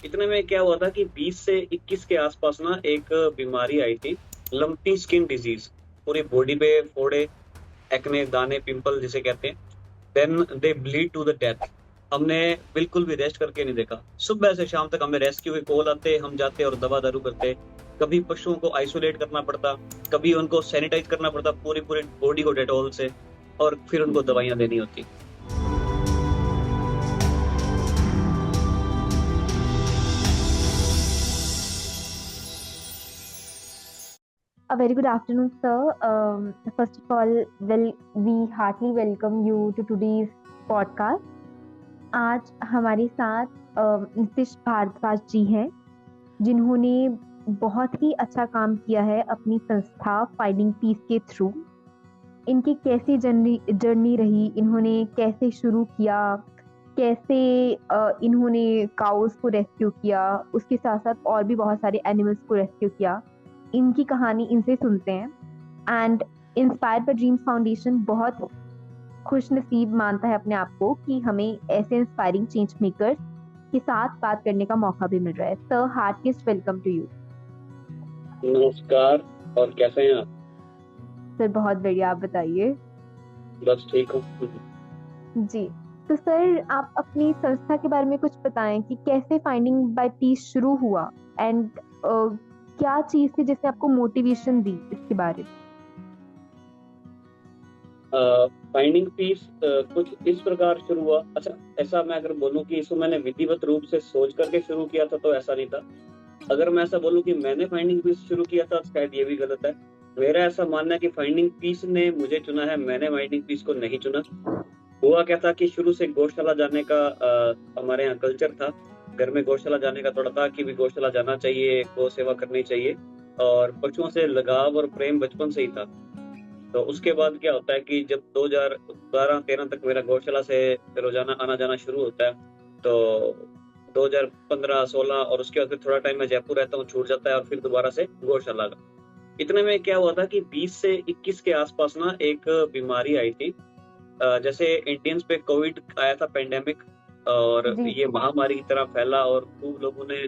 इतने में क्या हुआ था कि 20 से 21 के आसपास ना एक बीमारी आई थी, लंपी स्किन डिजीज। पूरी बॉडी पे फोड़े, एक्ने, दाने, पिंपल जिसे कहते हैं। Then they bleed to the death. हमने बिल्कुल भी रेस्ट करके नहीं देखा। सुबह से शाम तक हमें रेस्क्यू के कॉल आते, हम जाते और दवा दारू करते। कभी पशुओं को आइसोलेट करना पड़ता, कभी उनको सैनिटाइज करना पड़ता पूरी पूरी बॉडी को डेटॉल से, और फिर उनको जी। दवाइयां देनी होती। A very good afternoon, sir. First of all, we heartily welcome you to today's podcast. आज हमारे साथ नीतीश भारद्वाज जी हैं, जिन्होंने बहुत ही अच्छा काम किया है अपनी संस्था फाइंडिंग पीस के थ्रू। इनकी कैसी जर्नी रही, इन्होंने कैसे शुरू किया, कैसे इन्होंने काउस को रेस्क्यू किया, उसके साथ साथ और भी बहुत सारे एनिमल्स को रेस्क्यू किया। इनकी कहानी इनसे सुनते हैं। And inspire by dreams foundation बहुत खुश नसीब मानता है अपने आप को कि हमें ऐसे इंस्पायरिंग चेंज मेकर्स के साथ बात करने का मौका भी मिल रहा है। Sir, heartiest welcome to you. नमस्कार। और कैसे हैं आप? सर बहुत बढ़िया, आप बताइए। बस ठीक हूँ। जी, तो सर आप अपनी संस्था के बारे में कुछ बताएं कि कैसे फाइंडिंग बाय पीस शुरू हुआ एंड क्या चीज थी जिसने आपको मोटिवेशन दी इसके बारे में। फाइंडिंग पीस कुछ इस प्रकार शुरू हुआ। अच्छा, ऐसा मैं अगर बोलूं कि इसको मैंने विधिवत रूप से सोच करके शुरू किया था तो ऐसा नहीं था। अगर मैं ऐसा बोलूं कि मैंने फाइंडिंग पीस शुरू किया था तो शायद ये भी गलत है। मेरा ऐसा मानना है कि फाइंडिंग पीस ने मुझे चुना है, मैंने फाइंडिंग पीस को नहीं चुना। हुआ क्या था कि शुरू से गौशाला जाने का हमारे यहाँ कल्चर था। घर में गौशाला जाने का थोड़ा था कि भी गौशाला जाना चाहिए, गौ सेवा करनी चाहिए, और पशुओं से लगाव और प्रेम बचपन से ही था। तो उसके बाद क्या होता है कि जब 2012-13 तक मेरा गौशाला से रोजाना आना जाना शुरू होता है, तो 2015-16 और उसके बाद फिर थोड़ा टाइम मैं जयपुर रहता हूँ, छूट जाता है, और फिर दोबारा से गौशाला का। इतने में क्या हुआ था कि 20 से 21 के आसपास ना एक बीमारी आई थी। जैसे इंडियंस पे कोविड आया था, पेंडेमिक, और जी। ये महामारी की तरह फैला, और खूब लोगों ने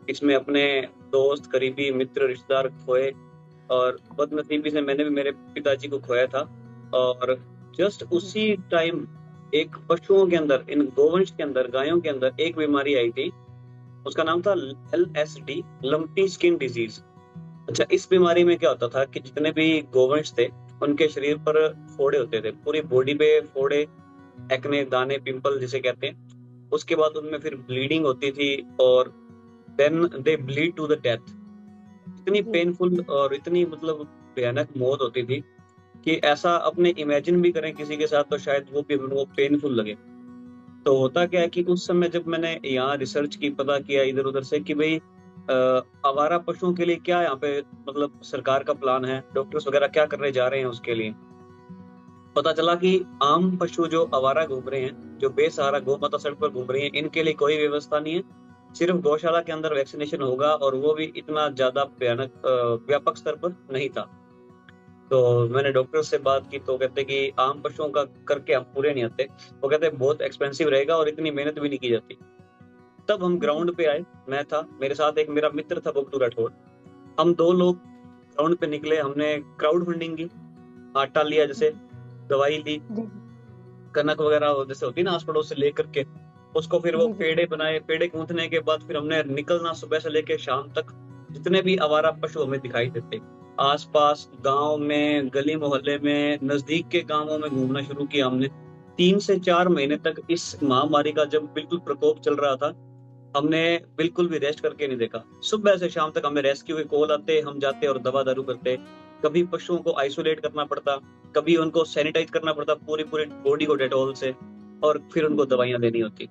इसमें अपने दोस्त, करीबी मित्र, रिश्तेदार खोए। और बदनसीबी से मैंने भी मेरे पिताजी को खोया था। और जस्ट उसी टाइम एक पशुओं के अंदर, इन गोवंश के अंदर, गायों के अंदर एक बीमारी आई थी। उसका नाम था LSD, लंपी स्किन डिजीज। अच्छा, इस बीमारी में क्या होता था कि जितने भी गोवंश थे उनके शरीर पर फोड़े होते थे, पूरी बॉडी पे फोड़े, एक्ने, दाने, पिंपल जिसे कहते हैं। उसके बाद उनमें फिर ब्लीडिंग होती थी, और then they bleed to the death. इतनी जी। पेनफुल और इतनी मतलब भयानक मौत होती थी कि ऐसा अपने इमेजिन भी करें किसी के साथ तो शायद वो भी वो पेनफुल लगे। तो होता क्या है कि उस समय जब मैंने यहाँ रिसर्च की, पता किया इधर उधर से कि भाई आवारा पशुओं के लिए क्या यहाँ पे मतलब सरकार का प्लान है, डॉक्टर्स वगैरह क्या करने जा रहे हैं उसके लिए। पता चला कि आम पशु जो आवारा घूम रहे हैं, जो बेसहारा गौ माता सड़क पर घूम रही हैं, इनके लिए कोई व्यवस्था नहीं है। सिर्फ गौशाला के अंदर वैक्सीनेशन होगा, और वो भी इतना ज्यादा भयानक व्यापक स्तर पर नहीं था। तो मैंने डॉक्टर से बात की तो कहते कि आम पशुओं का करके हम पूरे नहीं आते। वो कहते बहुत एक्सपेंसिव रहेगा और इतनी मेहनत भी नहीं की जाती। तब हम जी। ग्राउंड पे आए। मैं था, मेरे साथ एक मेरा मित्र था, बबलू राठौर। हम दो लोग ग्राउंड पे निकले। हमने क्राउड फंडिंग की, आटा लिया, जैसे दवाई ली, जी। कनक वगैरह जैसे होती है ना आस पड़ोस से लेकर के, उसको फिर वो जी। जी। पेड़े बनाए। पेड़े गूंथने के बाद फिर हमने निकलना सुबह से लेके शाम तक। जितने भी आवारा पशु हमें दिखाई देते, आसपास गांव में, गली मोहल्ले में, नजदीक के गांवों में घूमना शुरू किया हमने। 3 से 4 महीने तक इस महामारी का जब बिल्कुल प्रकोप चल रहा था, हमने बिल्कुल भी रेस्ट करके नहीं देखा। सुबह से शाम तक हमें रेस्क्यू के कॉल आते, हम जाते और दवा दारू करते। कभी पशुओं को आइसोलेट करना पड़ता, कभी उनको सैनिटाइज करना पड़ता पूरी पूरी बॉडी को डेटॉल से, और फिर उनको दवाइयां देनी होती।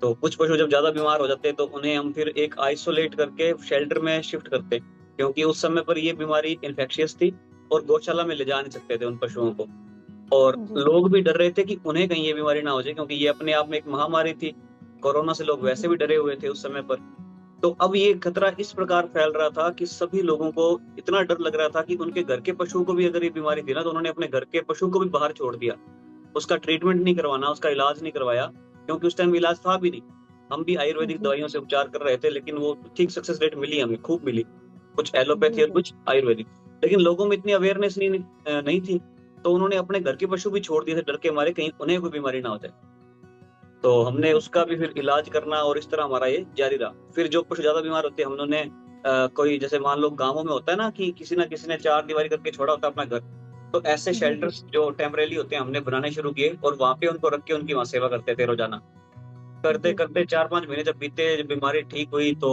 तो कुछ पशु जब ज्यादा बीमार हो जाते तो उन्हें हम फिर एक आइसोलेट करके शेल्टर में शिफ्ट करते, क्योंकि उस समय पर ये बीमारी इन्फेक्शियस थी और गौशाला में ले जा नहीं सकते थे उन पशुओं को। और जी। लोग भी डर रहे थे कि उन्हें कहीं ये बीमारी ना हो जाए, क्योंकि ये अपने आप में एक महामारी थी। कोरोना से लोग वैसे जी। भी डरे हुए थे उस समय पर। तो अब ये खतरा इस प्रकार फैल रहा था कि सभी लोगों को इतना डर लग रहा था कि उनके घर के पशुओं को भी अगर ये बीमारी थी ना, तो उन्होंने अपने घर के पशु को भी बाहर छोड़ दिया। उसका ट्रीटमेंट नहीं करवाना, उसका इलाज नहीं करवाया, क्योंकि उस टाइम इलाज था भी नहीं। हम भी आयुर्वेदिक जी दवाइयों से उपचार कर रहे थे, लेकिन वो ठीक सक्सेस रेट मिली हमें, खूब मिली, कुछ जी एलोपैथी और जी कुछ आयुर्वेदिक। लेकिन लोगों में इतनी अवेयरनेस नहीं थी, तो उन्होंने अपने घर के पशु भी छोड़ दिए थे डर के मारे, कहीं उन्हें कोई बीमारी ना हो जाए। तो हमने उसका अच्छा भी फिर इलाज करना, और इस तरह हमारा ये जारी रहा। फिर जो पशु ज्यादा बीमार होते हैं, हमने कोई जैसे मान लो गाँवों में होता है ना कि किसी ना किसी ने चार दीवारी करके छोड़ा होता है अपना घर, तो ऐसे जी जी शेल्टर्स जो टेम्परेरी होते हैं हमने बनाने शुरू किए, और वहां पे उनको रख के उनकी वहां सेवा करते थे रोजाना। करते जी करते 4-5 महीने जब बीते, जब बीमारी ठीक हुई, तो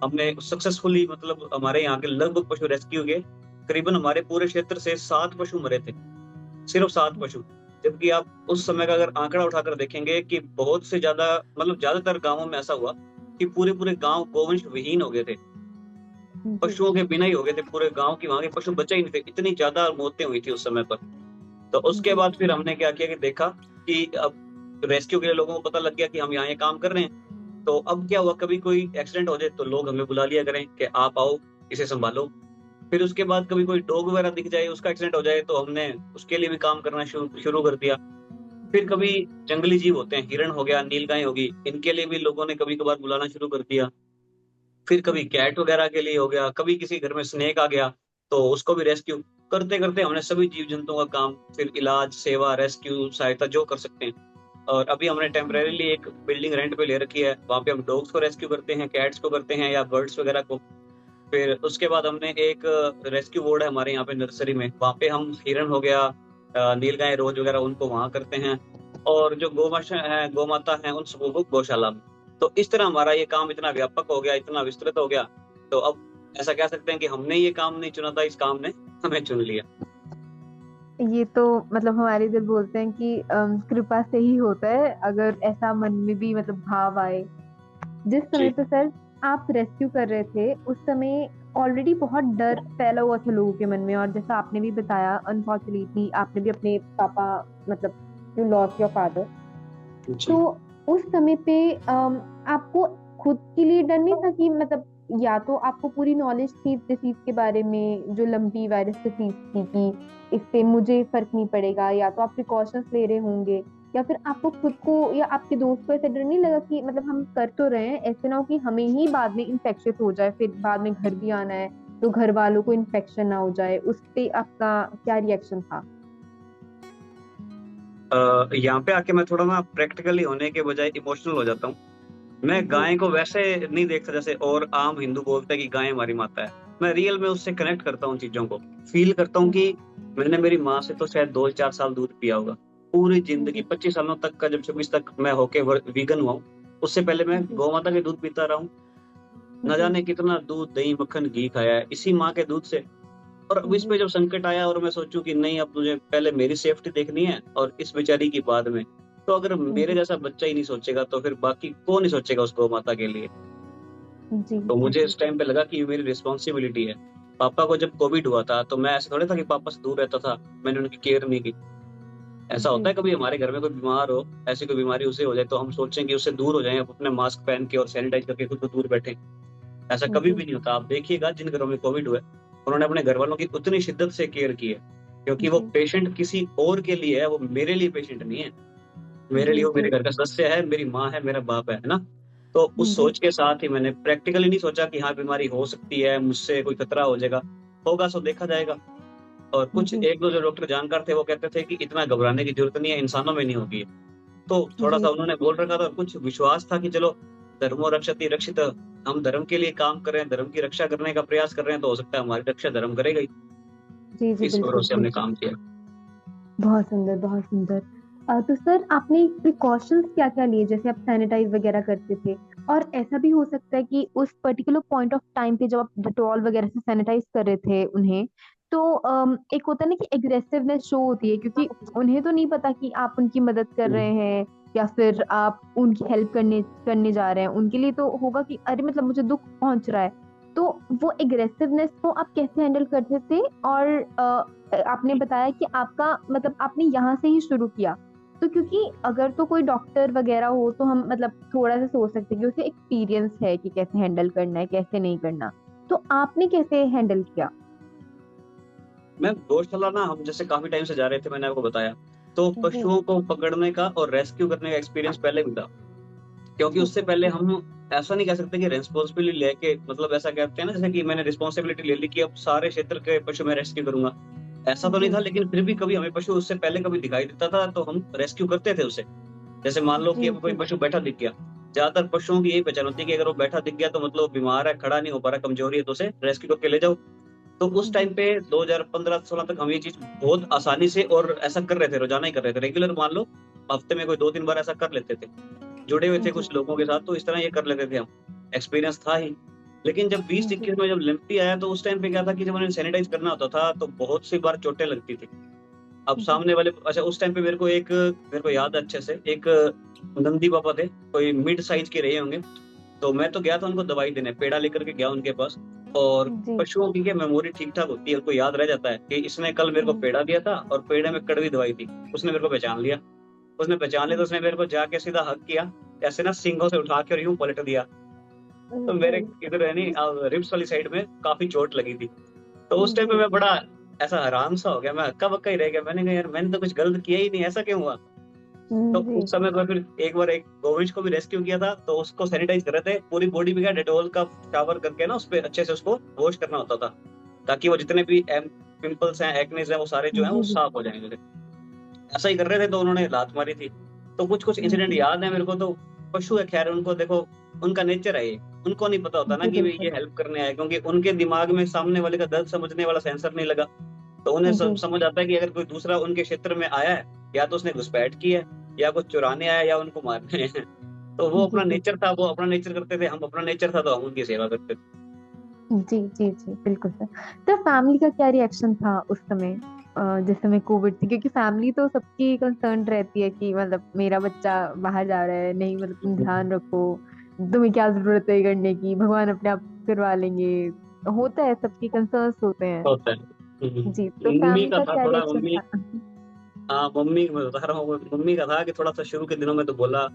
हमने सक्सेसफुली, मतलब हमारे यहाँ के लगभग पशु रेस्क्यू हुए। करीबन हमारे पूरे क्षेत्र से 7 पशु मरे थे, सिर्फ 7 पशु। जबकि आप उस समय का अगर आंकड़ा उठाकर देखेंगे कि बहुत से ज्यादा, मतलब ज्यादातर गांवों में ऐसा हुआ कि पूरे पूरे गांव गोवंश विहीन हो गए थे, जी पशुओं के बिना ही हो गए थे पूरे गांव की, वहां के पशु बचे ही नहीं थे, इतनी ज्यादा मौतें हुई थी उस समय पर। तो उसके जी बाद फिर हमने क्या किया कि देखा कि अब रेस्क्यू के लिए लोगों को पता लग गया कि हम यहाँ ये काम कर रहे हैं। तो अब क्या हुआ, कभी कोई एक्सीडेंट हो जाए तो लोग हमें बुला लिया करें कि आप आओ, इसे संभालो। फिर उसके बाद कभी कोई डॉग वगैरह दिख जाए, उसका एक्सीडेंट हो जाए, तो हमने उसके लिए भी काम करना शुरू शुरू कर दिया। फिर कभी जी जंगली जीव होते हैं, हिरण हो गया, नीलगाय होगी, इनके लिए भी लोगों ने कभी कभार बुलाना शुरू कर दिया। फिर जी कभी कैट वगैरह के लिए हो गया, कभी किसी घर में स्नेक आ गया, तो उसको भी रेस्क्यू। करते करते हमने सभी जीव जंतुओं का काम, फिर इलाज, सेवा, रेस्क्यू, सहायता जो कर सकते हैं। और अभी हमने जी टेम्परेरीली एक बिल्डिंग रेंट पे ले रखी है, वहाँ पे हम डॉग्स को रेस्क्यू करते हैं, कैट्स को करते हैं, या बर्ड्स वगैरह को। फिर उसके बाद हमने एक रेस्क्यू बोर्ड है हमारे यहाँ पे नर्सरी में, वहाँ पे हम हिरण हो गया, नीलगाय, रोज वगैरह, उनको वहाँ करते हैं। और जो गौमाता है, उन सबको को गौशाला में। तो इस तरह हमारा ये काम इतना व्यापक हो गया, इतना विस्तृत हो गया। तो अब ऐसा कह सकते हैं कि हमने ये काम नहीं चुना था, इस काम ने हमें चुन लिया। ये तो मतलब हमारे इधर बोलते हैं कि कृपा से ही होता है, अगर ऐसा मन में भी मतलब भाव आए। जिस समय जी पे सर आप रेस्क्यू कर रहे थे उस समय ऑलरेडी बहुत डर फैला हुआ था लोगों के मन में, और जैसा आपने भी बताया अनफॉर्चुनेटली आपने भी अपने पापा मतलब यू लॉस्ट योर फादर। तो जी। उस समय पे आपको खुद के लिए डर नहीं था कि मतलब या तो आपको पूरी नॉलेज थी डिसीज के बारे में, जो लंपी वायरस डिसीज थी कि इससे मुझे फर्क नहीं पड़ेगा, या तो आप प्रिकॉशंस ले रहे होंगे, या फिर आपको खुद को या आपके दोस्त को ऐसे डर नहीं लगा कि मतलब हम कर तो रहे हैं, ऐसे ना हो कि हमें ही बाद में इन्फेक्शियस हो जाए, फिर बाद में घर भी आना है तो घर वालों को इन्फेक्शन ना हो जाए। उस पे आपका क्या रिएक्शन था? यहाँ पे आके मैं थोड़ा ना प्रैक्टिकली होने के बजाय इमोशनल हो जाता हूँ। मैं जी गाय को वैसे नहीं देखता जैसे और आम हिंदू बोलते हैं कि गाय हमारी माता है। मैं रियल में उससे कनेक्ट करता हूँ, चीजों को फील करता हूँ कि मैंने मेरी माँ से तो शायद 2-4 साल दूध पिया होगा, पूरी जिंदगी जी 25 सालों तक का, जब 26 तक मैं होके वीगन हुआ हूँ, उससे पहले मैं जी गौ माता के दूध पीता रहा हूँ। न जी जाने कितना दूध, दही, मक्खन, घी खाया है इसी माँ के दूध से। और अब इस पे जी जब संकट आया और मैं सोचूं कि नहीं, अब मुझे पहले मेरी सेफ्टी देखनी है और इस बेचारी की बाद में, तो अगर मेरे जी जैसा बच्चा ही नहीं सोचेगा तो फिर बाकी कौन नहीं सोचेगा उस गौ माता के लिए। जी तो मुझे जी इस टाइम पे लगा कि ये मेरी रिस्पॉन्सिबिलिटी है। पापा को जब कोविड हुआ था तो मैं ऐसे थोड़ा था कि पापा से दूर रहता था, मैंने उनकी केयर नहीं की। ऐसा जी होता है कभी हमारे घर में कोई बीमार हो, ऐसी कोई बीमारी उसे हो जाए, तो हम सोचें कि उससे दूर हो जाएं, अपने मास्क पहन के और सैनिटाइज करके खुद को दूर बैठे। ऐसा कभी जी भी नहीं होता। आप देखिएगा जिन घरों में कोविड हुआ है, उन्होंने अपने घर वालों की उतनी शिद्दत से केयर की है, क्योंकि वो जी पेशेंट किसी और के लिए है, वो मेरे लिए पेशेंट नहीं है। मेरे जी लिए वो जी मेरे घर का सदस्य है, मेरी माँ है, मेरा बाप है ना। तो उस जी सोच के साथ ही मैंने प्रैक्टिकली नहीं सोचा कि हाँ बीमारी हो सकती है, मुझसे कोई खतरा हो जाएगा, होगा सो देखा जाएगा। और कुछ जी एक दो जो डॉक्टर जानकार थे वो कहते थे कि इतना घबराने की जरूरत नहीं है, इंसानों में नहीं होगी। तो थोड़ा जी सा उन्होंने बोल रखा था, और कुछ विश्वास था कि चलो धर्मो रक्षति रक्षित, हम धर्म के लिए काम कर रहे हैं, धर्म की रक्षा करने का प्रयास कर रहे हैं, तो हो सकता है हमारी रक्षा धर्म करेगा ही। जी जी इस बिल्कुल भरोसे हमने बिल्कुल। काम किया। बहुत सुंदर बहुत सुंदर। तो सर आपने प्रिकॉशंस क्या क्या लिए, जैसे आप सैनिटाइज वगैरह करते थे, और ऐसा भी हो सकता है कि उस पर्टिकुलर पॉइंट ऑफ टाइम पे जब आप डेटॉल वगैरह से सैनिटाइज कर रहे थे उन्हें, तो एक होता है ना कि एग्रेसिवनेस शो होती है, क्योंकि उन्हें तो नहीं पता कि आप उनकी मदद कर हम्म। रहे हैं या फिर आप उनकी हेल्प करने करने जा रहे हैं। उनके लिए तो होगा कि अरे मतलब मुझे दुख पहुंच रहा है। तो वो एग्रेसिवनेस को आप कैसे हैंडल करते थे? और आपने बताया कि आपका मतलब आपने यहाँ से ही शुरू किया, तो क्योंकि अगर तो कोई डॉक्टर वगैरह हो तो हम मतलब थोड़ा सा सोच सकते हैं कि उसे एक्सपीरियंस है कि कैसे हैंडल करना है कैसे नहीं करना, तो आपने कैसे हैंडल किया? मैं गौशाला ना, हम जैसे काफी टाइम से जा रहे थे, मैंने आपको बताया, तो जी पशुओं को पकड़ने का और रेस्क्यू करने का एक्सपीरियंस पहले भी था। क्योंकि ठीक उससे है, पहले ठीक। हम ऐसा नहीं कह सकते कि रेस्पॉन्सिबिलिटी लेके, मतलब ऐसा कहते हैं ना जैसे कि मैंने रिस्पॉन्सिबिलिटी ले ली कि अब सारे क्षेत्र के पशु मैं रेस्क्यू करूंगा, ऐसा तो नहीं जी, था। लेकिन फिर भी कभी हमें पशु उससे पहले कभी दिखाई देता था तो हम रेस्क्यू करते थे उसे। जैसे मान लो कि जी, अब कोई जी। पशु बैठा दिख गया, ज्यादातर पशुओं की यही पहचान होती है कि अगर वो बैठा दिख गया तो मतलब वो बीमार है, खड़ा नहीं हो पा रहा, कमजोरी है, तो उसे रेस्क्यू करके ले जाओ। तो उस जी, टाइम पे 2015-16 तक हम ये चीज बहुत आसानी से और ऐसा कर रहे थे, रोजाना ही कर रहे थे, रेगुलर मान लो हफ्ते में कोई 2-3 बार ऐसा कर लेते थे। जुड़े हुए थे जी, कुछ लोगों के साथ, तो इस तरह ये कर लेते थे हम। एक्सपीरियंस था ही। लेकिन जब जी, 20-21 में जब लिम्पी आया तो उस टाइम पे क्या था कि जब उन्हें सैनिटाइज करना होता था तो बहुत सी बार चोटें लगती थी। अब जी, सामने वाले, अच्छा उस टाइम पे मेरे को याद है अच्छे से, एक नंदी पापा थे, कोई मिड साइज के रहे होंगे। तो मैं तो गया था उनको दवाई देने, पेड़ा लेकर के गया उनके पास। और जी, पशुओं की क्या मेमोरी ठीक-ठाक होती है, उनको याद रह जाता है कि इसने कल मेरे को जी, पेड़ा दिया था और पेड़े में कड़वी दवाई थी। उसने मेरे को पहचान लिया। उसने पहचान लिया तो उसने मेरे को जाके सीधा हग किया, ऐसे ना सींगों से उठा के और यूँ पलट दिया। तो मेरे जी, इधर है नहीं रिब्स वाली साइड में काफ़ी चोट लगी थी। तो उस टाइम पे जी, मैं बड़ा ऐसा हैरान सा हो गया, मैं हक्का-बक्का ही रह गया। मैंने कहा यार मैंने तो कुछ गलत किया ही नहीं, ऐसा क्यों हुआ? तो जी, उस समय मैं फिर एक बार एक गोवंश को भी रेस्क्यू किया था, तो उसको सैनिटाइज़ कर रहे थे। पूरी बॉडी पे क्या डेटॉल का शावर करके ना उसपे अच्छे से उसको वॉश करना होता था, ताकि वो जितने भी पिंपल्स हैं, एक्नेस हैं, वो सारे जो हैं वो जी, जी, साफ हो जाएँगे। ऐसा ही कर रहे थे तो उन्होंने लात मारी थी। तो कुछ-कुछ इंसिडेंट जी, याद है मेरे को। तो पशु है खैर, उनको देखो, उनका नेचर है ये। उनको नहीं पता होता ना जी, कि भई ये बिल्कुल। हेल्प करने आए, क्योंकि उनके दिमाग में सामने वाले का दर्द समझने वाला सेंसर नहीं लगा। तो उन्हें सब जी, समझ आता है कि अगर कोई दूसरा उनके क्षेत्र में आया है, या तो उसने घुसपैठ की है, या कुछ चुराने आया है, या उनको मारने हैं। तो वो जी, अपना जी, नेचर था, वो अपना नेचर करते थे, हम अपना नेचर था तो हम उनकी सेवा करते थे। जी, जी, जी, बिल्कुल सर। तो फैमिली का क्या रिएक्शन था उस समय, जिस समय कोविड थी? क्योंकि फैमिली तो सबकी कंसर्न रहती है कि मतलब मेरा बच्चा बाहर जा रहा है, नहीं मतलब तुम ध्यान रखो, तुम्हें क्या ज़रूरत है ये करने की, भगवान अपने आप करवा लेंगे। होता है, सबकी कंसर्न्स होते हैं। होता है। जी, तो मम्मी फैमिली का का था क्या थोड़ा, रिएक्शन मम्मी, था? हाँ, मम्मी मैं बता रहा हूँ, मम्मी का था कि थोड़ा-सा शुरू के दिनों में तो बोला,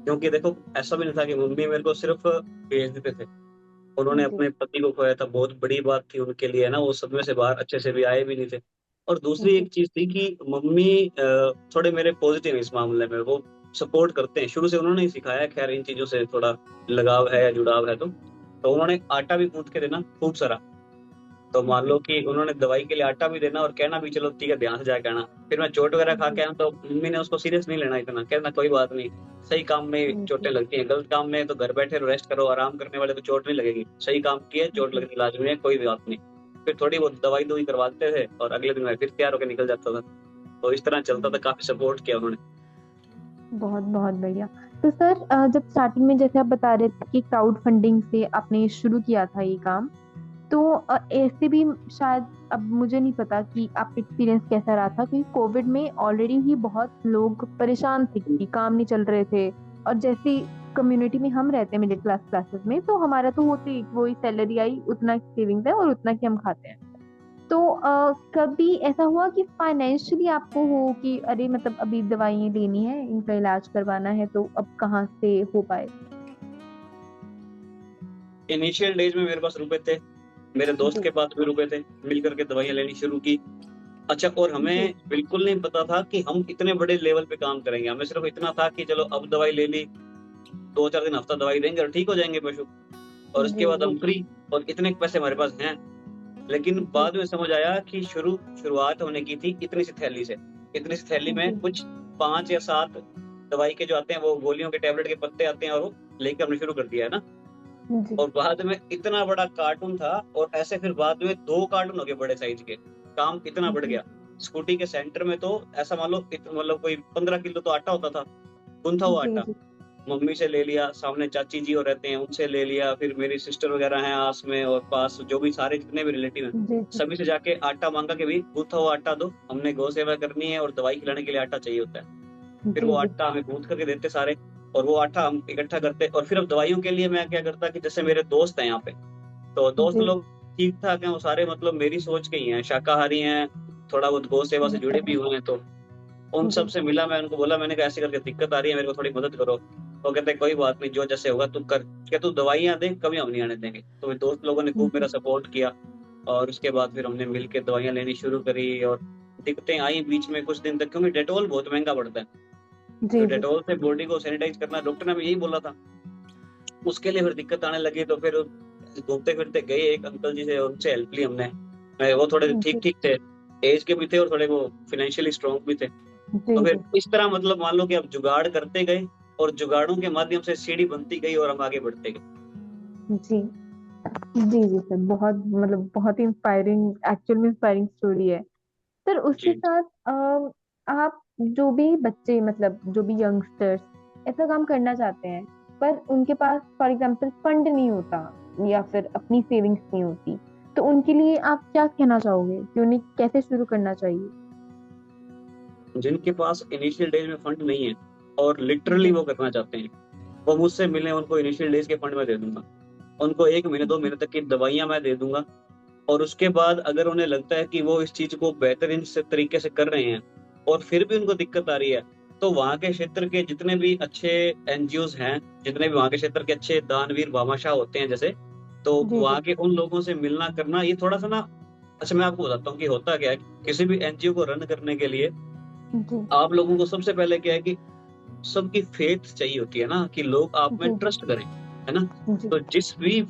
क्योंकि देखो ऐसा भी नहीं था कि मम्मी मेरे को सिर्फ़ भेज देते थे। उन्होंने जी, अपने पति को खोया था, बहुत बड़ी बात थी उनके लिए, है ना? वो सदमे से बाहर अच्छे से भी आए भी नहीं थे। और दूसरी जी, एक चीज़ थी कि मम्मी थोड़े मेरे पॉज़िटिव हैं इस मामले में, वो सपोर्ट करते हैं। शुरू से उन्होंने ही सिखाया है, ख़ैर इन चीज़ों से थोड़ा लगाव है या जुड़ाव है तो। तो उन्होंने आटा भी गूँथ के देना खूब सारा। तो मान लो जी, कि उन्होंने दवाई के लिए आटा भी देना और कहना भी चलो ठीक है, ध्यान से जाके आना। फिर मैं चोट वगैरह खा जी, के आऊँ तो मम्मी ने उसको सीरियस नहीं लेना इतना, कहना कोई बात नहीं, सही काम में चोटें जी, लगती हैं, गलत काम में तो घर बैठे रेस्ट करो, आराम करने वाले को चोट नहीं लगेगी। सही काम किया है, चोट जी, लगनी लाज़मी है, कोई बात नहीं। फिर थोड़ी बहुत दवाई-दवाई करवाते थे और अगले दिन मैं फिर तैयार होके निकल जाता था। तो इस तरह चलता था, जी। काफ़ी सपोर्ट किया उन्होंने। बहुत बहुत बढ़िया। तो सर, जब स्टार्टिंग में जैसे आप बता रहे थे कि क्राउड फंडिंग से आपने शुरू किया था ये काम, तो ऐसे भी शायद, अब मुझे नहीं पता कि आपका एक्सपीरियंस कैसा रहा था, क्योंकि कोविड में ऑलरेडी ही बहुत लोग परेशान थे कि काम नहीं चल रहे थे, और जैसी कम्युनिटी में हम रहते हैं मिडिल क्लास क्लासेस में, तो हमारा तो होती है वही सैलरी आई उतना सेविंग्स है और उतना की हम खाते हैं। तो कभी ऐसा हुआ कि फाइनेंशियली आपको हो कि अरे मतलब अभी दवाइयाँ लेनी है, इनका इलाज करवाना है, तो अब कहाँ से हो पाए? इनिशियल डेज़ में मेरे पास रुपए थे, मेरे दोस्त जी, के पास भी रुपए थे, मिल कर के दवाइयाँ लेनी शुरू की। अच्छा, और जी, हमें बिल्कुल नहीं पता था कि हम इतने बड़े लेवल पे काम करेंगे। हमें सिर्फ़ इतना था कि चलो अब दवाई ले ली, 2-4 दिन हफ़्ता दवाई देंगे और ठीक हो जाएँगे पशु, और उसके जी, बाद हम जी, फ्री, और इतने पैसे हमारे पास हैं। लेकिन जी, बाद में समझ आया कि शुरुआत होने की थी इतनी सी थैली से। इतनी सी थैली में जी, कुछ 5 या 7 दवाई के जो आते हैं, वो गोलियों के टैबलेट के पत्ते आते हैं, और वो लेके हमने शुरू कर दिया है ना। जी, और बाद में इतना बड़ा कार्टून था, और ऐसे फिर बाद में 2 कार्टून हो गए बड़े साइज़ के। काम इतना बढ़ जी, गया। स्कूटी के सेंटर में तो ऐसा मान लो मतलब कोई 15 किलो तो आटा होता था, गूँथा हुआ जी, आटा। जी, मम्मी से ले लिया, सामने चाची जी और रहते हैं उनसे ले लिया, फिर मेरी सिस्टर वग़ैरह हैं आस में और पास, जो भी सारे जितने भी रिलेटिव हैं, जी, जी, सभी से जाके आटा माँगा कि भई गूँथा हुआ आटा दो, हमने गौ सेवा करनी है और दवाई खिलाने के लिए आटा चाहिए होता है। फिर वो जी, जी, आटा हमें गूँथ करके देते सारे, और वो आटा हम इकट्ठा करते, और फिर अब दवाइयों के लिए मैं क्या करता कि जैसे मेरे दोस्त हैं यहाँ पे, तो दोस्त जी, लोग ठीक-ठाक हैं, वो सारे मतलब मेरी सोच के ही हैं, शाकाहारी हैं, थोड़ा बहुत गौ सेवा से जुड़े भी हुए हैं, तो उन सब जी, से मिला, मैं उनको बोला, मैंने कहा ऐसे करके दिक्कत आ रही है, मेरे को थोड़ी मदद करो। तो कहते हैं कोई बात नहीं, जो जैसे होगा तू कर, क्या तू दवाइयाँ दे, कभी हम नहीं आने देंगे। तो मेरे दोस्त लोगों ने खूब मेरा जी, सपोर्ट किया, और उसके बाद फिर हमने मिल के दवाइयाँ लेनी शुरू करी, और दिक्कतें आई बीच में कुछ दिन तक, क्योंकि डेटॉल बहुत महँगा पड़ता है। तो जी, जी, डेटॉल से बॉडी को सैनिटाइज़ करना, डॉक्टर ने भी यही बोला था। उसके लिए फिर दिक्कत आने लगी, तो फिर घूमते फिरते गए एक अंकल जी से, उनसे हेल्प ली हमने। वो थोड़े ठीक जी ठीक थे, एज के भी थे और थोड़े वो फाइनेंशियली स्ट्रांग भी थे। तो जी फिर जी इस तरह मतलब मान लो कि अब जुगाड़ करते गए और जुगाड़ों के माध्यम से सीढ़ी बनती गई और हम आगे बढ़ते गए। जी जी जी सर, बहुत मतलब बहुत ही इंस्पायरिंग, एक्चुअल में इंस्पायरिंग स्टोरी है सर। उसके जी साथ आप जो भी बच्चे मतलब जो भी यंगस्टर्स ऐसा काम करना चाहते हैं, पर उनके पास फॉर एग्जांपल फंड नहीं होता या फिर अपनी सेविंग्स नहीं होती, तो उनके लिए आप क्या कहना चाहोगे कि उन्हें कैसे शुरू करना चाहिए? जिनके पास इनिशियल डेज में फंड नहीं है और लिटरली जी वो करना चाहते हैं, वो मुझसे मिले, उनको इनिशियल डेज के फंड में दे दूंगा। उनको 1 महीने 2 महीने तक की दवाइयां मैं दे दूंगा। और उसके बाद अगर उन्हें लगता है कि वो इस चीज को बेहतरीन से तरीके से कर रहे हैं और फिर भी उनको दिक्कत आ रही है, तो वहां के क्षेत्र के जितने भी अच्छे एनजीओज हैं, जितने भी वहां के क्षेत्र के अच्छे दानवीर भामाशाह होते हैं जैसे, तो जी जी वहां के उन लोगों से मिलना करना, ये थोड़ा सा ना। अच्छा, मैं आपको बताता हूँ कि होता क्या है। किसी भी एनजीओ को रन करने के लिए जी आप लोगों को सबसे पहले क्या है कि सबकी फेथ चाहिए होती है ना, कि लोग आप में जी जी ट्रस्ट करें, है ना। जी तो जिस भी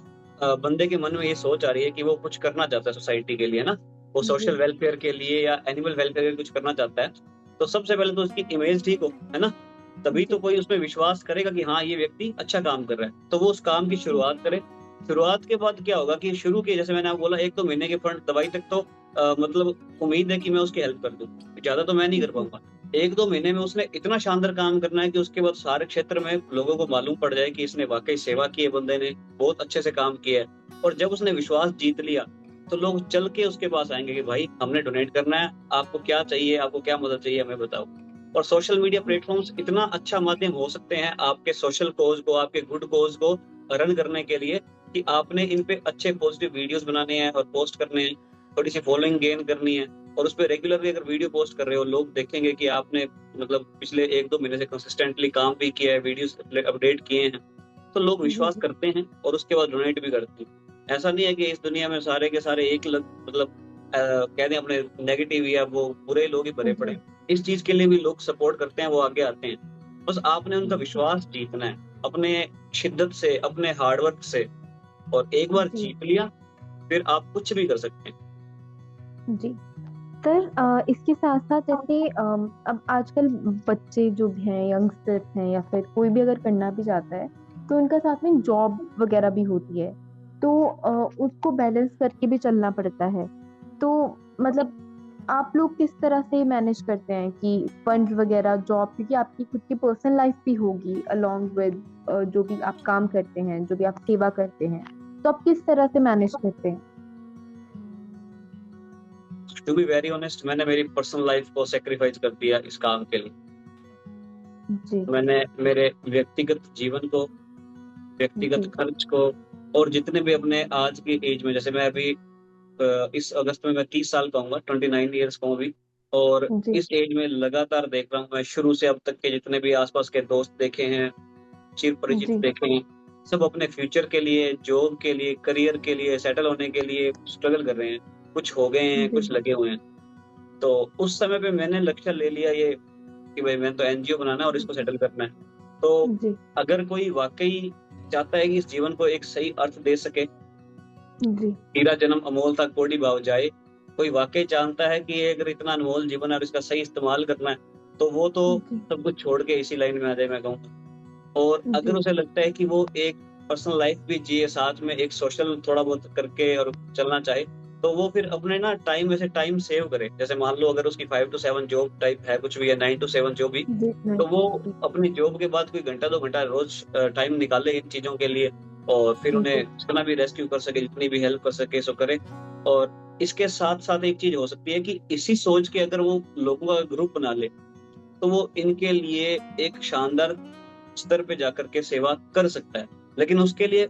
बंदे के मन में ये सोच आ रही है कि वो कुछ करना चाहता है सोसाइटी के लिए ना, वो जी सोशल वेलफेयर के लिए या एनिमल वेलफेयर के लिए कुछ करना चाहता है, तो सबसे पहले तो उसकी इमेज ठीक हो, है ना। तभी तो जी कोई उसमें विश्वास करेगा कि हाँ ये व्यक्ति अच्छा काम कर रहा है, तो वो उस काम की जी शुरुआत करे। शुरुआत के बाद क्या होगा कि शुरू के जैसे मैंने आपको बोला 1-2 महीने के फंड दवाई तक तो मतलब उम्मीद है कि मैं उसकी हेल्प कर दूं। ज्यादा तो मैं नहीं कर जी पाऊंगा। 1-2 महीने में उसने इतना शानदार काम करना है कि उसके बाद सारे क्षेत्र में लोगों को मालूम पड़ जाए कि इसने वाकई सेवा की है, बंदे ने बहुत अच्छे से काम किया है। और जब उसने विश्वास जीत लिया, तो लोग चल के उसके पास आएंगे कि भाई हमने डोनेट करना है, आपको क्या चाहिए, आपको क्या मदद चाहिए, हमें बताओ। और सोशल मीडिया प्लेटफॉर्म्स इतना अच्छा माध्यम हो सकते हैं आपके सोशल कोज को, आपके गुड कोज को रन करने के लिए, कि आपने इन पे अच्छे पॉजिटिव वीडियोस बनाने हैं और पोस्ट करने हैं, थोड़ी सी फॉलोइंग गेन करनी है। और उस पर रेगुलरली अगर वीडियो पोस्ट कर रहे हो, लोग देखेंगे कि आपने मतलब पिछले 1-2 महीने से कंसिस्टेंटली काम भी किया है, वीडियोस अपडेट किए हैं, तो लोग जी विश्वास करते हैं और उसके बाद डोनेट भी करते हैं। ऐसा नहीं है कि इस दुनिया में सारे के सारे एक लग मतलब कह दें अपने नेगेटिव या वो बुरे लोग ही भरे पड़े जी हैं। इस चीज के लिए भी लोग सपोर्ट करते हैं, वो आगे आते हैं। बस आपने उनका जी विश्वास जीतना है, अपने शिद्दत से, अपने हार्डवर्क से। और एक बार जी जीत लिया, फिर आप कुछ भी कर सकते हैं। जी सर, इसके साथ साथ जैसे अब आजकल बच्चे जो भी हैं, यंगस्टर्स हैं या फिर कोई भी अगर करना भी चाहता है, तो उनका साथ में जॉब वगैरह भी होती है, तो उसको बैलेंस करके भी चलना पड़ता है। तो मतलब आप लोग किस तरह से मैनेज करते हैं कि फंड वगैरह, जॉब, क्योंकि आपकी खुद की पर्सनल लाइफ भी होगी अलोंग विद जो भी आप काम करते हैं, जो भी आप सेवा करते हैं, तो आप किस तरह से मैनेज करते हैं? टू बी वेरी ऑनेस्ट, मैंने मेरी पर्सनल लाइफ को सेक्रीफाइस कर दिया इस काम के लिए। जी मैंने मेरे व्यक्तिगत जीवन को, व्यक्तिगत जी खर्च को, और जितने भी अपने आज की एज में, जैसे मैं अभी इस अगस्त में मैं 30 साल का हूँ, 29 ईयर्स का हूँ अभी। और जी इस एज में लगातार देख रहा हूँ मैं, शुरू से अब तक के जितने भी आसपास के दोस्त देखे हैं, चिर परिचित जी देखे हैं, सब अपने फ्यूचर के लिए, जॉब के लिए, करियर के लिए, सेटल होने के लिए स्ट्रगल कर रहे हैं। कुछ हो गए हैं, जी कुछ लगे हुए हैं। तो उस समय पे मैंने लक्ष्य ले लिया ये, कि भाई मैंने तो एनजीओ बनाना है और इसको सेटल करना है। तो जी अगर कोई वाकई चाहता है कि इस जीवन को एक सही अर्थ दे सके, जी हीरा जन्म अमोल था कोटि भाव जाए, कोई वाकई जानता है कि ये अगर इतना अनमोल जीवन है और इसका सही इस्तेमाल करना है, तो वो तो जी सब कुछ छोड़ के इसी लाइन में आ जाए, मैं कहूँगा। और अगर जी उसे लगता है कि वो एक पर्सनल लाइफ भी जिए, साथ में एक सोशल थोड़ा बहुत करके और चलना चाहे, तो वो फिर अपने ना टाइम में से टाइम सेव करे। जैसे मान लो अगर उसकी 5 to 7 जॉब टाइप है, कुछ भी है, 9 to 7 जो भी, जी तो वो जी अपनी जॉब के बाद कोई घंटा 2 घंटा रोज टाइम निकाले इन चीजों के लिए, और फिर उन्हें जी जितना भी रेस्क्यू कर सके, जितनी भी हेल्प कर सके सो करे। और इसके साथ साथ एक चीज हो सकती है कि इसी सोच के अगर वो लोगों का ग्रुप बना ले, तो वो इनके लिए एक शानदार स्तर पे जाकर के सेवा कर सकता है। लेकिन उसके लिए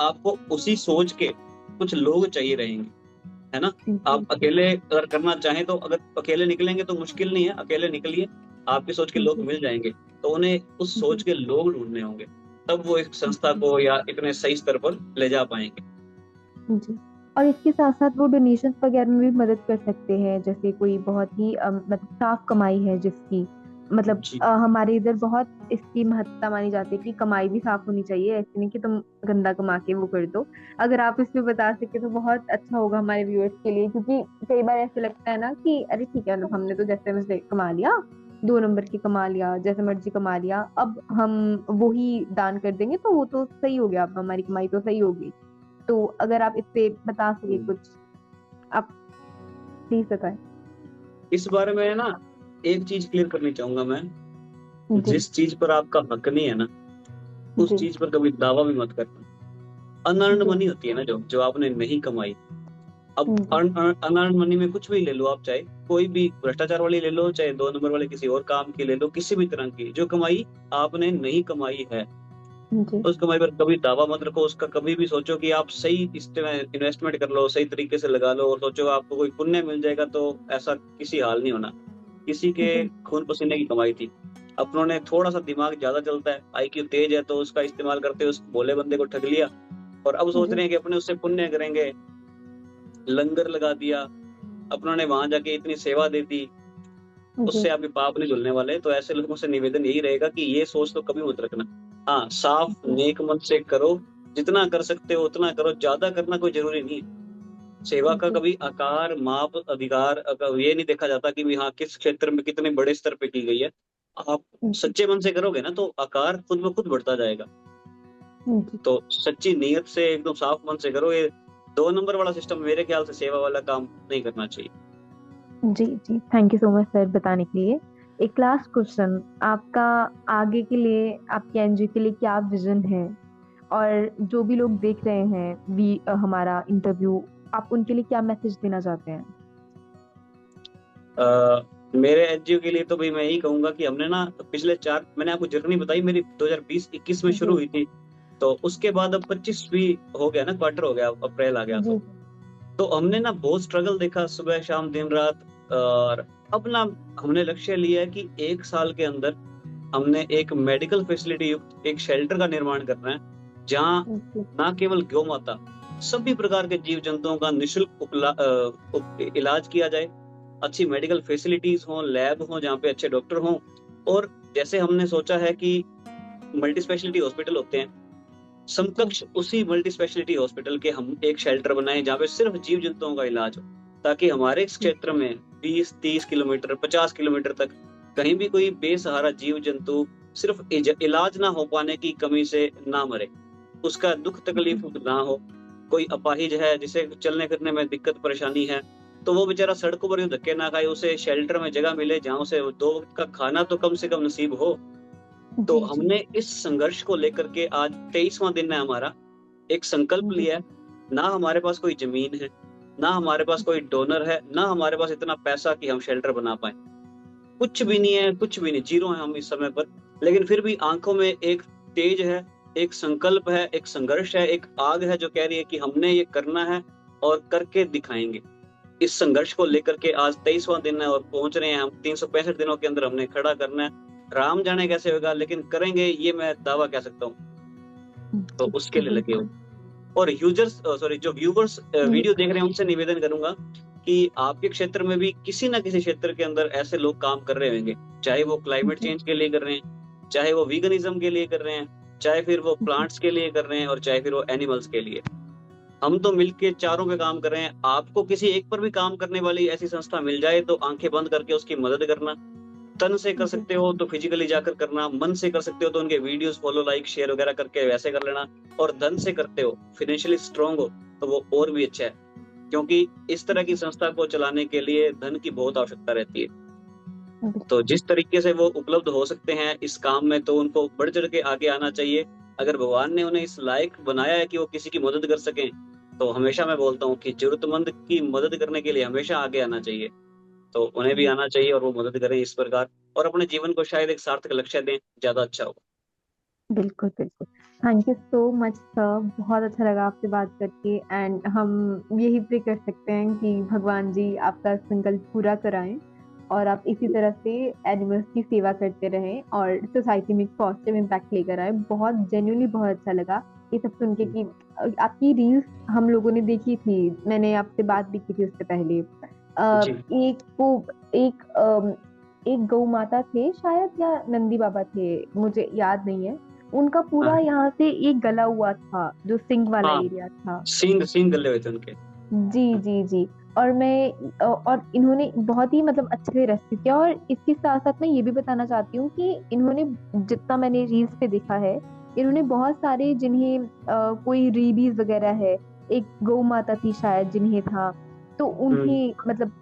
आपको उसी सोच के कुछ लोग चाहिए रहेंगे, है ना। जी आप जी अकेले अगर करना चाहें, तो अगर अकेले निकलेंगे तो मुश्किल नहीं है, अकेले निकलिए, आपकी सोच के लोग जी मिल जाएंगे। तो उन्हें उस सोच जी के लोग ढूंढने होंगे, तब वो एक संस्था जी को या इतने सही स्तर पर ले जा पाएंगे। जी। और इसके साथ साथ वो डोनेशंस वगैरह में भी मदद कर सकते हैं, जैसे कोई बहुत ही मतलब साफ कमाई है जिसकी, मतलब जी। हमारे इधर बहुत इसकी महत्ता मानी जाती है कि कमाई भी साफ होनी चाहिए, ऐसे नहीं कि तुम गंदा कमा के वो कर दो। अगर आप इसमें बता सके तो बहुत अच्छा होगा हमारे व्यूअर्स के लिए, क्योंकि कई बार ऐसे लगता है ना कि अरे ठीक है, मतलब हमने तो जैसे वैसे कमा लिया, 2 नंबर की कमा लिया, जैसे मर्जी कमा लिया, अब हम वो ही दान कर देंगे तो वो तो सही हो गया, अब हमारी कमाई तो सही होगी। तो अगर आप इस पे बता सके हम्म। कुछ, आप प्लीज बताएं। इस बारे में ना एक चीज क्लियर करनी चाहूंगा मैं। जी। जिस चीज पर आपका हक नहीं है ना, उस जी। चीज पर कभी दावा भी मत करना। अनअर्न्ड जी। मनी होती है ना, जो जो आपने नहीं कमाई। अब जी। अनअर्न्ड मनी में कुछ भी ले लो आप, चाहे कोई भी भ्रष्टाचार वाली ले लो, चाहे 2 नंबर वाले किसी और काम की ले लो, किसी भी तरह की जो कमाई आपने नहीं कमाई है, जी। उस कमाई पर कभी दावा मत रखो। उसका कभी भी सोचो कि आप सही इन्वेस्टमेंट कर लो, सही तरीके से लगा लो, और सोचो आपको कोई पुण्य मिल जाएगा, तो ऐसा किसी हाल नहीं होना। किसी के जी। खून पसीने की कमाई थी। अपनों ने थोड़ा सा दिमाग ज्यादा चलता है, आईक्यू तेज है, तो उसका इस्तेमाल करते हुए उस भोले बंदे को ठग लिया, और अब सोच जी। रहे हैं कि अपने उससे पुण्य करेंगे। लंगर लगा दिया, अपनों ने वहां जाके इतनी सेवा दे दी, जी। उससे आपके पाप नहीं धुलने वाले। तो ऐसे लोगों से निवेदन यही रहेगा कि ये सोच तो कभी मत रखना। हाँ, साफ जी। नेक मन से करो, जितना कर सकते हो उतना करो, ज्यादा करना कोई जरूरी नहीं है। सेवा का जी। कभी आकार, माप, अधिकार ये नहीं देखा जाता कि भी हाँ किस क्षेत्र में कितने बड़े स्तर पे की गई है। आप जी। सच्चे मन से करोगे ना, तो आकार खुद ब खुद बढ़ता जाएगा। जी। तो सच्ची नीयत से एकदम साफ मन से करो। ये 2 नंबर वाला सिस्टम मेरे ख्याल से सेवा वाला काम नहीं करना चाहिए। जी। जी, thank you so much sir बताने के लिए। एक लास्ट क्वेश्चन, आपका आगे के लिए, आपके एनजीओ के लिए क्या विजन है? और जो भी लोग देख रहे हैं हमारा इंटरव्यू, आप उनके लिए क्या मैसेज देना चाहते हैं? मेरे एनजीओ के लिए तो भाई मैं यही कहूंगा कि हमने ना पिछले चार, मैंने आपको जर्नी बताई मेरी 2020-21 में शुरू जी। हुई थी। तो उसके बाद अब 25 भी हो गया ना, क्वार्टर हो गया, अप्रैल आ गया। जी। तो हमने ना बहुत स्ट्रगल देखा, सुबह शाम दिन रात। और अब ना हमने लक्ष्य लिया है कि 1 साल के अंदर हमने एक मेडिकल फैसिलिटी युक्त एक शेल्टर का निर्माण करना है, जहाँ जी। ना केवल गौ माता, सभी प्रकार के जीव जंतुओं का निशुल्क इलाज किया जाए। अच्छी मेडिकल फैसिलिटीज हों, लैब हों जहाँ पे अच्छे डॉक्टर हों। और जैसे हमने सोचा है कि मल्टी स्पेशलिटी हॉस्पिटल होते हैं, जी। समकक्ष उसी मल्टी स्पेशलिटी हॉस्पिटल के हम एक शेल्टर बनाएं जहाँ पे सिर्फ जीव जंतुओं का इलाज हो, ताकि हमारे इस क्षेत्र में 20-30 किलोमीटर 50 किलोमीटर तक कहीं भी कोई बेसहारा जीव जंतु सिर्फ इलाज ना हो पाने की कमी से ना मरे, उसका दुख जी। तकलीफ ना हो। कोई अपाहिज है जिसे चलने फिरने में दिक्कत परेशानी है, तो वो बेचारा सड़कों पर यूं धक्के ना खाए, उसे शेल्टर में जगह मिले जहाँ उसे 2 वक्त का खाना तो कम से कम नसीब हो। तो जी। जी। हमने इस संघर्ष को लेकर के, आज 23वां दिन है हमारा, एक संकल्प जी। लिया है। ना हमारे पास कोई जमीन है, ना हमारे पास कोई डोनर है, ना हमारे पास इतना पैसा कि हम शेल्टर बना पाए। कुछ भी नहीं है, कुछ भी नहीं, जीरो है हम इस समय पर। लेकिन फिर भी आंखों में एक तेज है, एक संकल्प है, एक संघर्ष है, एक आग है जो कह रही है कि हमने ये करना है और करके दिखाएंगे। इस संघर्ष को लेकर के आज 23वां दिन है, और पहुंच रहे हैं हम। 365 दिनों के अंदर हमने खड़ा करना है। राम जाने कैसे होगा, लेकिन करेंगे, ये मैं दावा कह सकता हूँ। तो जी। उसके लिए लगे हो। बिल्कुल। और यूजर्स, सॉरी, जो व्यूवर्स जी। वीडियो देख रहे हैं, उनसे निवेदन करूंगा कि आपके क्षेत्र में भी किसी ना किसी क्षेत्र के अंदर ऐसे लोग काम कर रहे होंगे, चाहे वो क्लाइमेट जी। चेंज के लिए कर रहे हैं, चाहे वो वीगनिज्म के लिए कर रहे हैं, चाहे फिर वो जी। प्लांट्स के लिए कर रहे हैं, और चाहे फिर वो एनिमल्स के लिए। हम तो मिलके चारों पे काम कर रहे हैं। आपको किसी एक पर भी काम करने वाली ऐसी संस्था मिल जाए तो आंखें बंद करके उसकी मदद करना। तन से कर जी। सकते हो तो फिजिकली जाकर करना, मन से कर सकते हो तो उनके वीडियोस फॉलो लाइक शेयर वगैरह करके वैसे कर लेना। और धन से करते हो, फाइनेंशियली स्ट्रांग हो, तो वो और भी अच्छा है, क्योंकि इस तरह की संस्था को चलाने के लिए धन की बहुत आवश्यकता रहती है। तो बिल्कुल। जिस तरीके से वो उपलब्ध हो सकते हैं इस काम में, तो उनको बढ़ चढ़ के आगे आना चाहिए। अगर भगवान ने उन्हें इस लायक बनाया है कि वो किसी की मदद कर सकें, तो हमेशा मैं बोलता हूँ कि जरूरतमंद की मदद करने के लिए हमेशा आगे आना चाहिए। तो उन्हें भी आना चाहिए और वो मदद करें इस प्रकार, और अपने जीवन को शायद एक सार्थक लक्ष्य दें, ज्यादा अच्छा होगा। बिल्कुल। बिल्कुल। Thank you so much sir, बहुत अच्छा लगा आपसे बात करके। एंड हम यही प्रे कर सकते हैं कि भगवान जी आपका संकल्प पूरा कराएं, और आप इसी तरह से एनिमल्स की सेवा करते रहें और सोसाइटी में एक पॉजिटिव इम्पैक्ट लेकर आए। बहुत जेन्युइनली बहुत अच्छा लगा ये सब सुन के कि आपकी रील्स हम लोगों ने देखी थी, मैंने आपसे बात भी की थी उससे पहले। जी। एक वो एक एक गौ माता थे शायद या नंदी बाबा थे, मुझे याद नहीं है। उनका हाँ पूरा यहाँ से एक गला हुआ था, जो सिंह वाला हाँ, एरिया था। सींग सींग गले हुए थे उनके। जी जी जी। और और इन्होंने बहुत ही मतलब अच्छे से रेस्क्यू किया। और इसके साथ साथ मैं ये भी बताना चाहती हूँ कि इन्होंने, जितना मैंने रील्स पे देखा है, इन्होंने बहुत सारे जिन्हें कोई रेबीज वगैरह है, एक गौ माता थी शायद जिन्हें था, तो हम्म उन्हें मतलब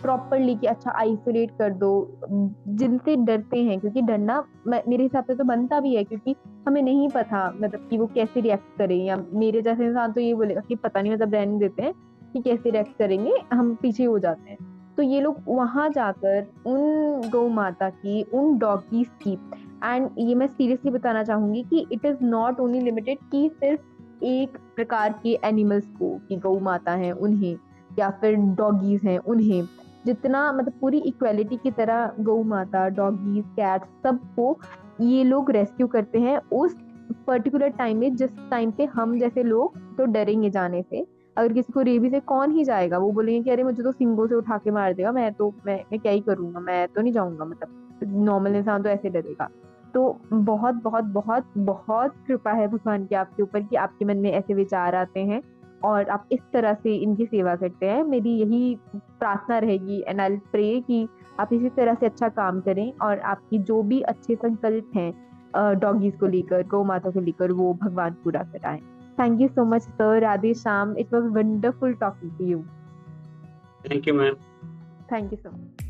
प्रॉपरली कि अच्छा आइसोलेट कर दो, जिनसे डरते हैं, क्योंकि डरना मेरे हिसाब से तो बनता भी है, क्योंकि हमें नहीं पता मतलब कि वो कैसे रिएक्ट करें, या मेरे जैसे इंसान तो ये बोलेगा कि पता नहीं, मतलब रहने देते हैं कि कैसे रिएक्ट करेंगे, हम पीछे हो जाते हैं। तो ये लोग वहां जाकर उन गौ माता की, उन डॉगीज की, एंड ये मैं सीरियसली बताना चाहूंगी कि it is not only limited कि सिर्फ एक प्रकार के एनिमल्स को, कि गौ माता है उन्हें या फिर डॉगीज हैं उन्हें, जितना मतलब पूरी इक्वेलिटी की तरह गौ माता, डॉगीज, कैट, सबको ये लोग रेस्क्यू करते हैं उस पर्टिकुलर टाइम में, जिस टाइम पे हम जैसे लोग तो डरेंगे जाने से। अगर किसी को रेबीज है, कौन ही जाएगा, वो बोलेंगे कि अरे मुझे तो सिंगों से उठा के मार देगा, मैं क्या ही करूंगा, मैं तो नहीं जाऊंगा, मतलब नॉर्मल इंसान तो ऐसे डरेगा। तो बहुत बहुत बहुत बहुत कृपा है भगवान की आपके ऊपर कि आपके मन में ऐसे विचार आते हैं और आप इस तरह से इनकी सेवा करते हैं। मेरी यही प्रार्थना रहेगी एंड आई प्रे कि आप इसी तरह से अच्छा काम करें और आपकी जो भी अच्छे संकल्प हैं डॉगीज को लेकर, गौ माता को लेकर, वो भगवान पूरा कराएं। Thank you so much, sir. Radhe Shyam. It was wonderful talking to you. Thank you ma'am. Thank you so much.